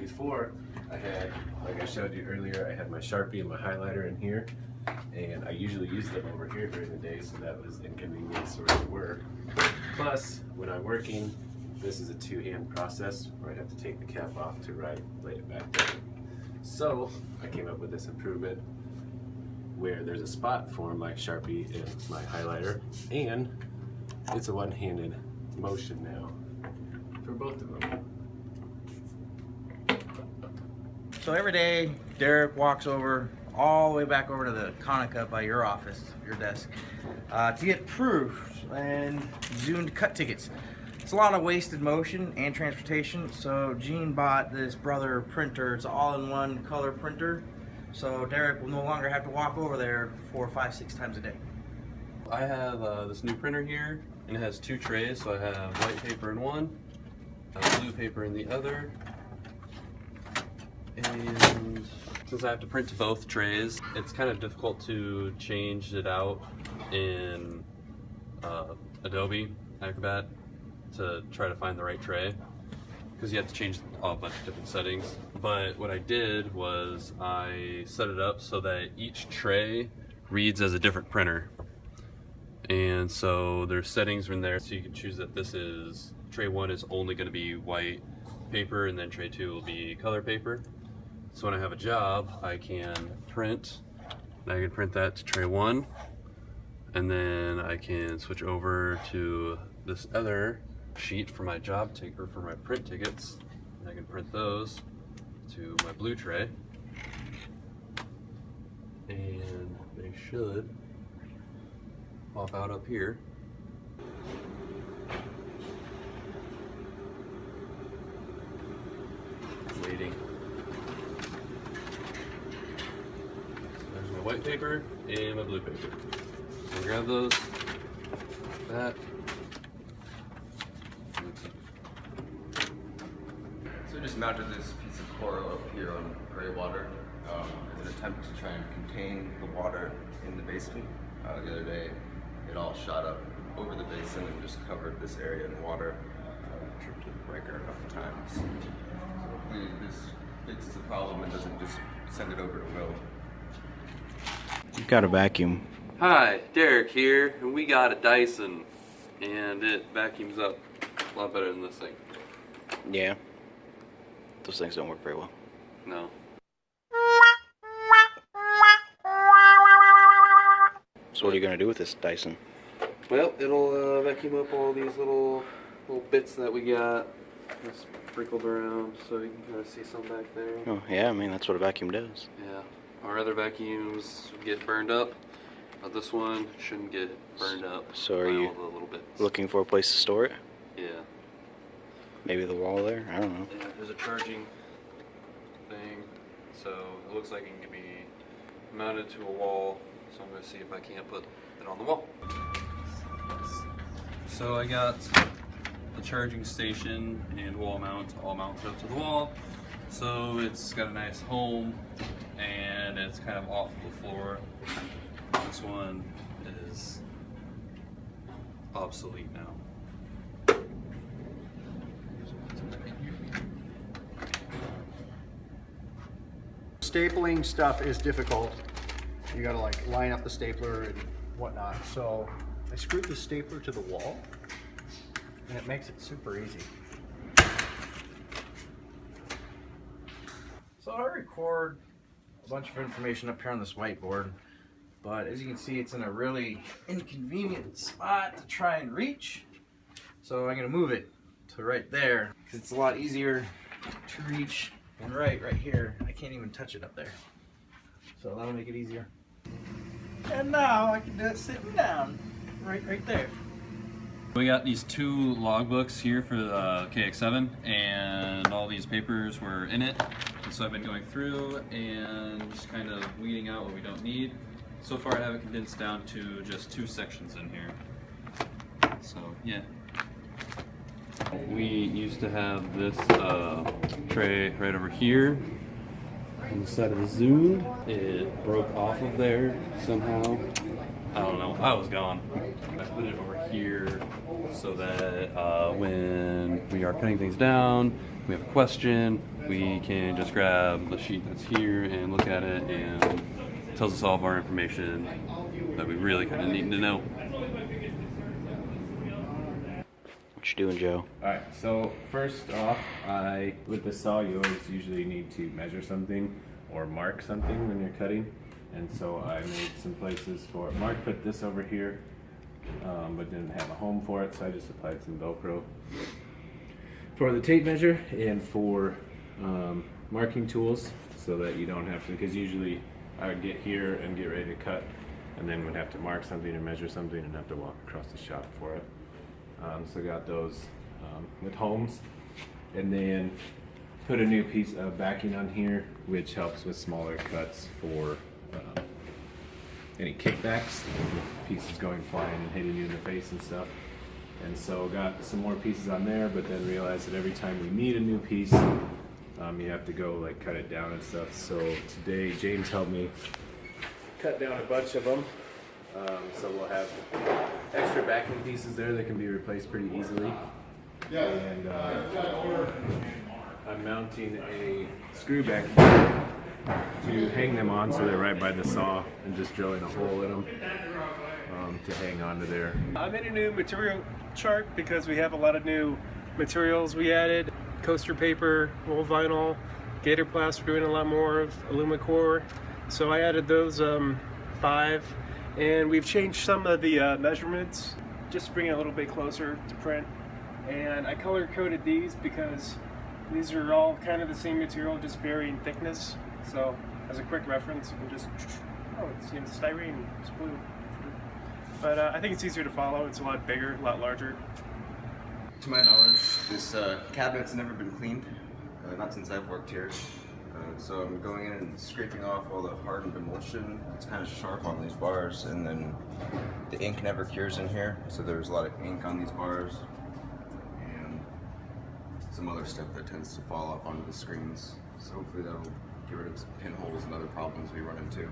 Before, I had, like I showed you earlier, I had my Sharpie and my highlighter in here, and I usually use them over here during the day, so that was inconvenient source of work. Plus, when I'm working, this is a two-hand process where I have to take the cap off to lay it back down. So I came up with this improvement where there's a spot for my Sharpie and my highlighter, and it's a one-handed motion now for both of them. So every day, Derek walks over all the way back over to the Konica by your office, your desk, to get proofs and zoomed cut tickets. It's a lot of wasted motion and transportation, so Gene bought this Brother printer. It's an all-in-one color printer, so Derek will no longer have to walk over there 4, 5, 6 times a day. I have this new printer here, and it has 2 trays, so I have white paper in one, blue paper in the other, and since I have to print to both trays, it's kind of difficult to change it out in Adobe Acrobat to try to find the right tray, because you have to change a bunch of different settings. But what I did was I set it up so that each tray reads as a different printer, and so there's settings in there, so you can choose that this is tray 1 is only going to be white paper, and then tray 2 will be color paper. So when I have a job, I can print, and I can print that to tray 1, and then I can switch over to this other sheet for my job ticker, for my print tickets, and I can print those to my blue tray, and they should pop out up here. Waiting. So there's my white paper and my blue paper. So I'll grab those, like that. So we just mounted this piece of coral up here on gray water as an attempt to try and contain the water in the basin. The other day, it all shot up over the basin and just covered this area in water. Tripped the breaker a couple times. So hopefully this fixes the problem and doesn't just send it over to Will. You've got a vacuum. Hi, Derek here, and we got a Dyson, and it vacuums up a lot better than this thing. Yeah. Those things don't work very well. No. So what are you going to do with this Dyson? Well, it'll vacuum up all these little bits that we got sprinkled around, so you can kind of see some back there. Oh, yeah, I mean, that's what a vacuum does. Yeah. Our other vacuums get burned up, but this one shouldn't get burned up. So are by you all the little bits. looking for a place to store it? Yeah. Maybe the wall there? I don't know. Yeah, there's a charging thing, so it looks like it can be mounted to a wall, so I'm going to see if I can't put it on the wall. So I got the charging station and wall mount all mounted up to the wall, so it's got a nice home and it's kind of off the floor. This one is obsolete now. Stapling stuff is difficult. You gotta like line up the stapler and whatnot. So I screwed the stapler to the wall and it makes it super easy. So I record a bunch of information up here on this whiteboard, but as you can see, it's in a really inconvenient spot to try and reach. So I'm gonna move it to right there, because it's a lot easier to reach than right here. I can't even touch it up there. So that'll make it easier. And now I can do it sitting down, right there. We got these 2 logbooks here for the KX7, and all these papers were in it. And so I've been going through and just kind of weeding out what we don't need. So far I have it condensed down to just 2 sections in here. So yeah. We used to have this tray right over here on the side of the Zune. It broke off of there somehow. I don't know, I was gone. I put it over here so that when we are cutting things down, we have a question, we can just grab the sheet that's here and look at it, and it tells us all of our information that we really kind of need to know. What you doing, Joe? Alright, so first off, with the saw, you always usually need to measure something or mark something when you're cutting. And so I made some places for it. Mark put this over here, but didn't have a home for it, so I just applied some Velcro for the tape measure and for marking tools, so that you don't have to, because usually I would get here and get ready to cut, and then would have to mark something or measure something and have to walk across the shop for it. So I got those with homes, and then put a new piece of backing on here, which helps with smaller cuts for any kickbacks, pieces going flying and hitting you in the face and stuff. And so got some more pieces on there, but then realized that every time we need a new piece, you have to go like cut it down and stuff. So today James helped me cut down a bunch of them. So we'll have extra backing pieces there that can be replaced pretty easily. And I'm mounting a screw back here to hang them on, so they're right by the saw, and just drilling a hole in them to hang onto there. I made a new material chart because we have a lot of new materials we added. Coaster paper, roll vinyl, gator plast, we're doing a lot more of Alumicore. So I added those 5, and we've changed some of the measurements just to bring it a little bit closer to print. And I color coded these because these are all kind of the same material, just varying thickness. So as a quick reference, you can just, oh, it's styrene, it's blue. But I think it's easier to follow. It's a lot bigger, a lot larger. To my knowledge, this cabinet's never been cleaned, not since I've worked here. So I'm going in and scraping off all the hardened emulsion. It's kind of sharp on these bars, and then the ink never cures in here, so there's a lot of ink on these bars, and some other stuff that tends to fall off onto the screens. So hopefully that'll get rid of some pinholes and other problems we run into.